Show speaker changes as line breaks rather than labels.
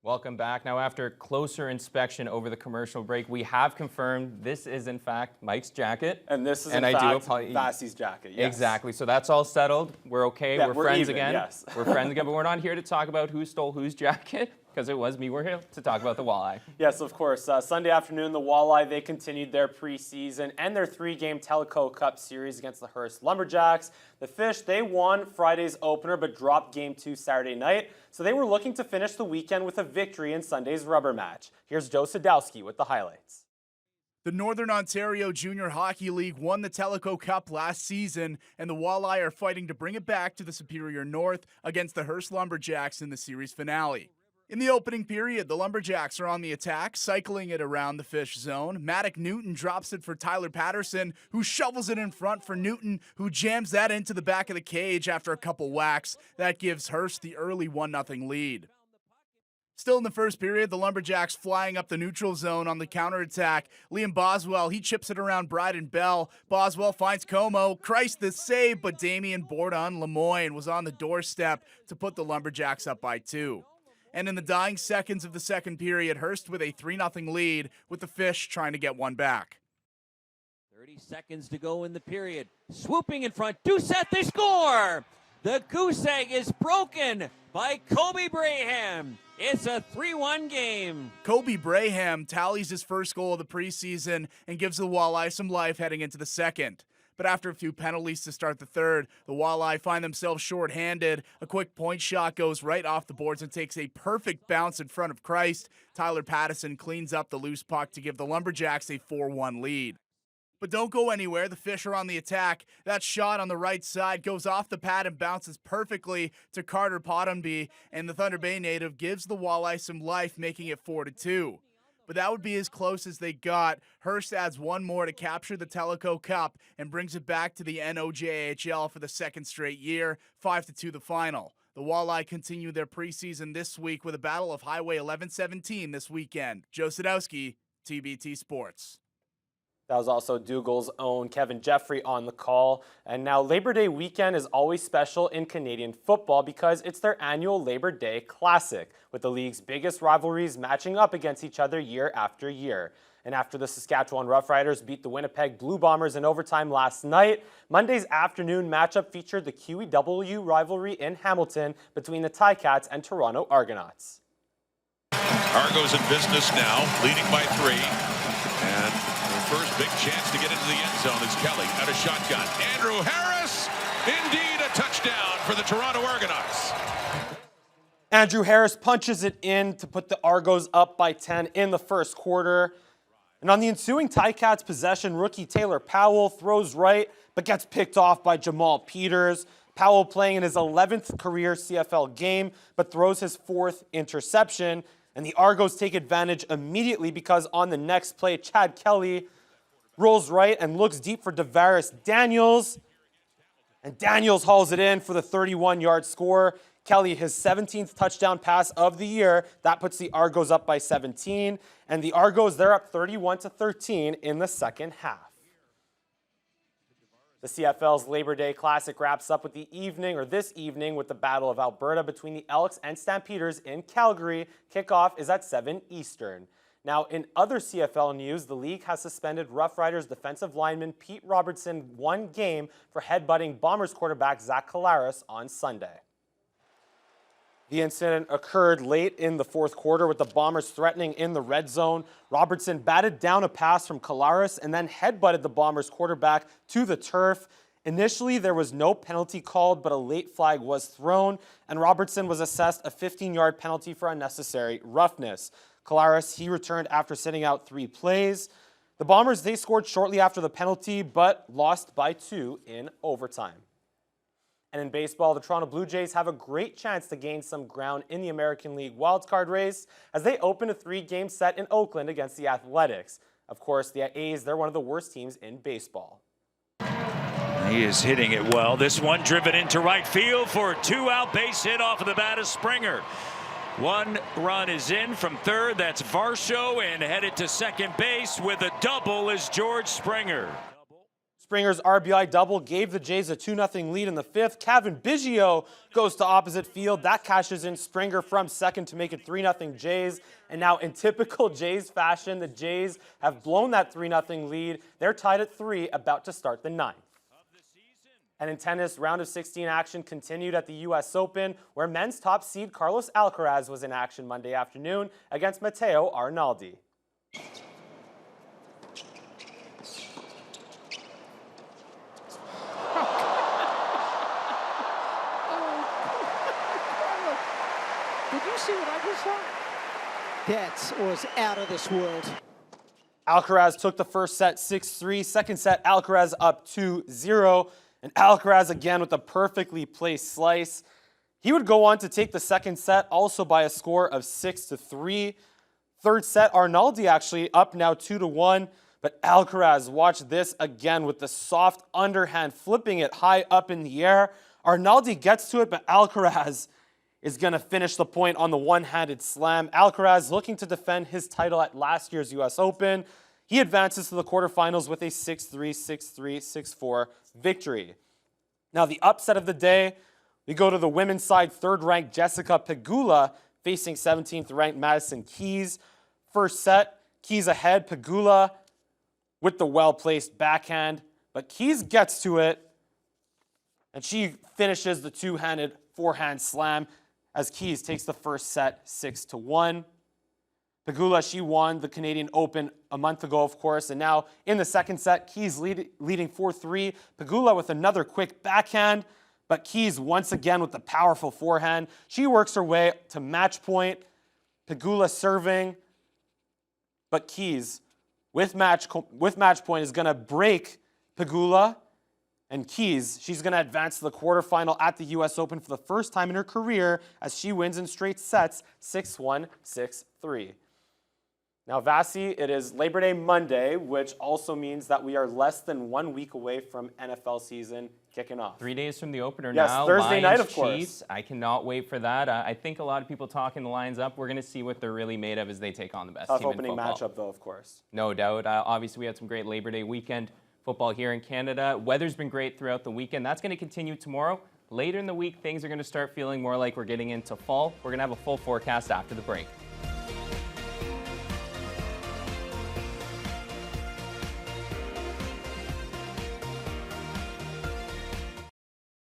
Welcome back. Now, after closer inspection over the commercial break, we have confirmed this is, in fact, Mike's jacket.
And this is, in fact, Vassie's jacket, yes.
Exactly. So that's all settled. We're okay.
Yeah,
we're
friends
even, again.
Yes.
We're friends again, but we're not here to talk about who stole whose jacket, because it was me. We're here to talk about the Walleye.
Yes, of course. Sunday afternoon, the Walleye, they continued their preseason and their three-game Telco Cup series against the Hearst Lumberjacks. The Fish, they won Friday's opener, but dropped Game 2 Saturday night. So they were looking to finish the weekend with a victory in Sunday's rubber match. Here's Joe Sadowski with the highlights.
The Northern Ontario Junior Hockey League won the Telco Cup last season, and the Walleye are fighting to bring it back to the Superior North against the Hearst Lumberjacks in the series finale. In the opening period, the Lumberjacks are on the attack, cycling it around the Fish zone. Maddock Newton drops it for Tyler Patterson, who shovels it in front for Newton, who jams that into the back of the cage after a couple whacks. That gives Hearst the early 1-0 lead. Still in the first period, the Lumberjacks flying up the neutral zone on the counterattack. Liam Boswell, he chips it around Bryden Bell. Boswell finds Como. Christ, the save, but Damien Bourdon Lemoyne was on the doorstep to put the Lumberjacks up by 2. And in the dying seconds of the second period, Hearst with a 3-0 lead, with the Fish trying to get one back.
30 seconds to go in the period. Swooping in front, Doucette, they score! The goose egg is broken by Kobe Braham. It's a 3-1 game.
Kobe Braham tallies his first goal of the preseason and gives the Walleye some life heading into the second. But after a few penalties to start the third, the Walleye find themselves short-handed. A quick point shot goes right off the boards and takes a perfect bounce in front of Christ. Tyler Patterson cleans up the loose puck to give the Lumberjacks a 4-1 lead. But don't go anywhere. The Fish are on the attack. That shot on the right side goes off the pad and bounces perfectly to Carter Pottenby, and the Thunder Bay native gives the Walleye some life, making it 4-2. But that would be as close as they got. Hearst adds one more to capture the Telco Cup and brings it back to the NOJHL for the second straight year, 5-2 the final. The Walleye continue their preseason this week with a battle of Highway 1117 this weekend. Joe Sadowski, TBT Sports.
That was also Dougal's own Kevin Jeffrey on the call. And now Labor Day weekend is always special in Canadian football because it's their annual Labor Day Classic, with the league's biggest rivalries matching up against each other year after year. And after the Saskatchewan Roughriders beat the Winnipeg Blue Bombers in overtime last night, Monday's afternoon matchup featured the QEW rivalry in Hamilton between the Ticats and Toronto Argonauts.
Argos in business now, leading by 3. And their first big chance to get into the end zone is Kelly out of shotgun. Andrew Harris, indeed a touchdown for the Toronto Argonauts.
Andrew Harris punches it in to put the Argos up by 10 in the first quarter. And on the ensuing Ticats possession, rookie Taylor Powell throws right, but gets picked off by Jamal Peters. Powell playing in his 11th career CFL game, but throws his 4th interception. And the Argos take advantage immediately because on the next play, Chad Kelly rolls right and looks deep for Davaris Daniels. And Daniels hauls it in for the 31-yard score. Kelly, his 17th touchdown pass of the year. That puts the Argos up by 17. And the Argos, they're up 31-13 in the second half. The CFL's Labor Day Classic wraps up with this evening with the Battle of Alberta between the Elks and Stampeders in Calgary. Kickoff is at 7 Eastern. Now, in other CFL news, the league has suspended Rough Riders defensive lineman Pete Robertson 1 game for headbutting Bombers quarterback Zach Collaros on Sunday. The incident occurred late in the fourth quarter with the Bombers threatening in the red zone. Robertson batted down a pass from Collaros and then headbutted the Bombers quarterback to the turf. Initially, there was no penalty called, but a late flag was thrown, and Robertson was assessed a 15-yard penalty for unnecessary roughness. Collaros, he returned after sitting out 3 plays. The Bombers, they scored shortly after the penalty, but lost by 2 in overtime. And in baseball, the Toronto Blue Jays have a great chance to gain some ground in the American League wildcard race as they open a 3-game set in Oakland against the Athletics. Of course, the A's, they're one of the worst teams in baseball.
He is hitting it well. This one driven into right field for a 2-out base hit off of the bat of Springer. 1 run is in from third. That's Varsho, and headed to second base with a double is George Springer.
Springer's RBI double gave the Jays a 2-0 lead in the fifth. Kevin Biggio goes to opposite field. That cashes in Springer from second to make it 3-0 Jays. And now in typical Jays fashion, the Jays have blown that 3-0 lead. They're tied at 3, about to start the ninth. And in tennis, round of 16 action continued at the U.S. Open, where men's top seed Carlos Alcaraz was in action Monday afternoon against Matteo Arnaldi.
Did you see what I just saw? That was out of this world.
Alcaraz took the first set 6-3. Second set, Alcaraz up 2-0. And Alcaraz again with a perfectly placed slice. He would go on to take the second set also by a score of 6-3. Third set, Arnaldi actually up now 2-1. But Alcaraz, watch this again with the soft underhand, flipping it high up in the air. Arnaldi gets to it, but Alcaraz is going to finish the point on the one-handed slam. Alcaraz looking to defend his title at last year's U.S. Open. He advances to the quarterfinals with a 6-3, 6-3, 6-4 victory. Now the upset of the day, we go to the women's side, third-ranked Jessica Pegula facing 17th-ranked Madison Keys. First set, Keys ahead, Pegula with the well-placed backhand, but Keys gets to it, and she finishes the two-handed forehand slam as Keys takes the first set 6-1. Pegula, she won the Canadian Open a month ago, of course, and now in the second set, Keys leading 4-3. Pegula with another quick backhand, but Keys once again with the powerful forehand. She works her way to match point. Pegula serving, but Keys with match point is going to break Pegula. And Keys, she's going to advance to the quarterfinal at the U.S. Open for the first time in her career as she wins in straight sets 6-1, 6-3. Now, Vasi, it is Labor Day Monday, which also means that we are less than 1 week away from NFL season kicking off.
3 days from the opener
Yes,
now.
Thursday night,
Lions,
of course.
Chiefs. I cannot wait for that. I think a lot of people talking the Lions up. We're going to see what they're really made of as they take on the best
Tough
team in
opening
football.
matchup, though, of course.
No doubt. Obviously, we had some great Labor Day weekend football here in Canada. Weather's been great throughout the weekend. That's going to continue tomorrow. Later in the week, things are going to start feeling more like we're getting into fall. We're going to have a full forecast after the break.